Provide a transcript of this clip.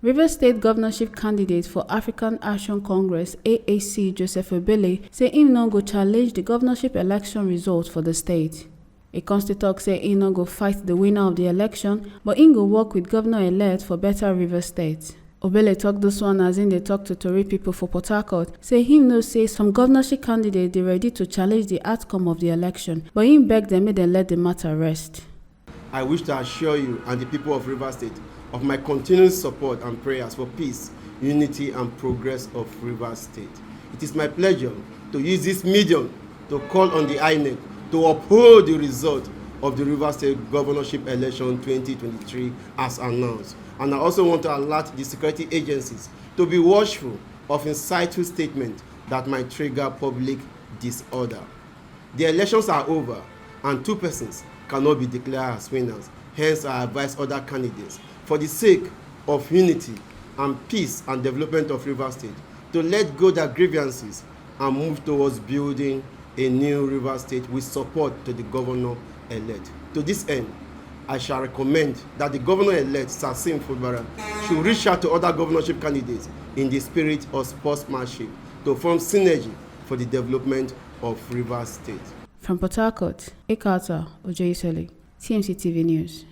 Rivers State governorship candidate for African Action Congress AAC Joseph Obele say him no go challenge the governorship election result for the state. A constituent say he no go fight the winner of the election, but he go work with governor-elect for better Rivers State. Obele talk this one as in they talk to Tory people for Port Harcourt, say him no say some governorship candidates dey ready to challenge the outcome of the election, but him beg them make dem let the matter rest. I wish to assure you and the people of Rivers State of my continuous support and prayers for peace, unity and progress of Rivers State. It is my pleasure to use this medium to call on the INEC to uphold the result of the Rivers State governorship election 2023 as announced. And I also want to alert the security agencies to be watchful of insightful statements that might trigger public disorder. The elections are over and two persons cannot be declared as winners. Hence, I advise other candidates, for the sake of unity and peace and development of Rivers State, to let go their grievances and move towards building a new Rivers State with support to the governor-elect. To this end, I shall recommend that the governor-elect, Sassim Fubara, should reach out to other governorship candidates in the spirit of sportsmanship to form synergy for the development of Rivers State. From Port Harcourt, Ekata Ojeisele, TMC TV News.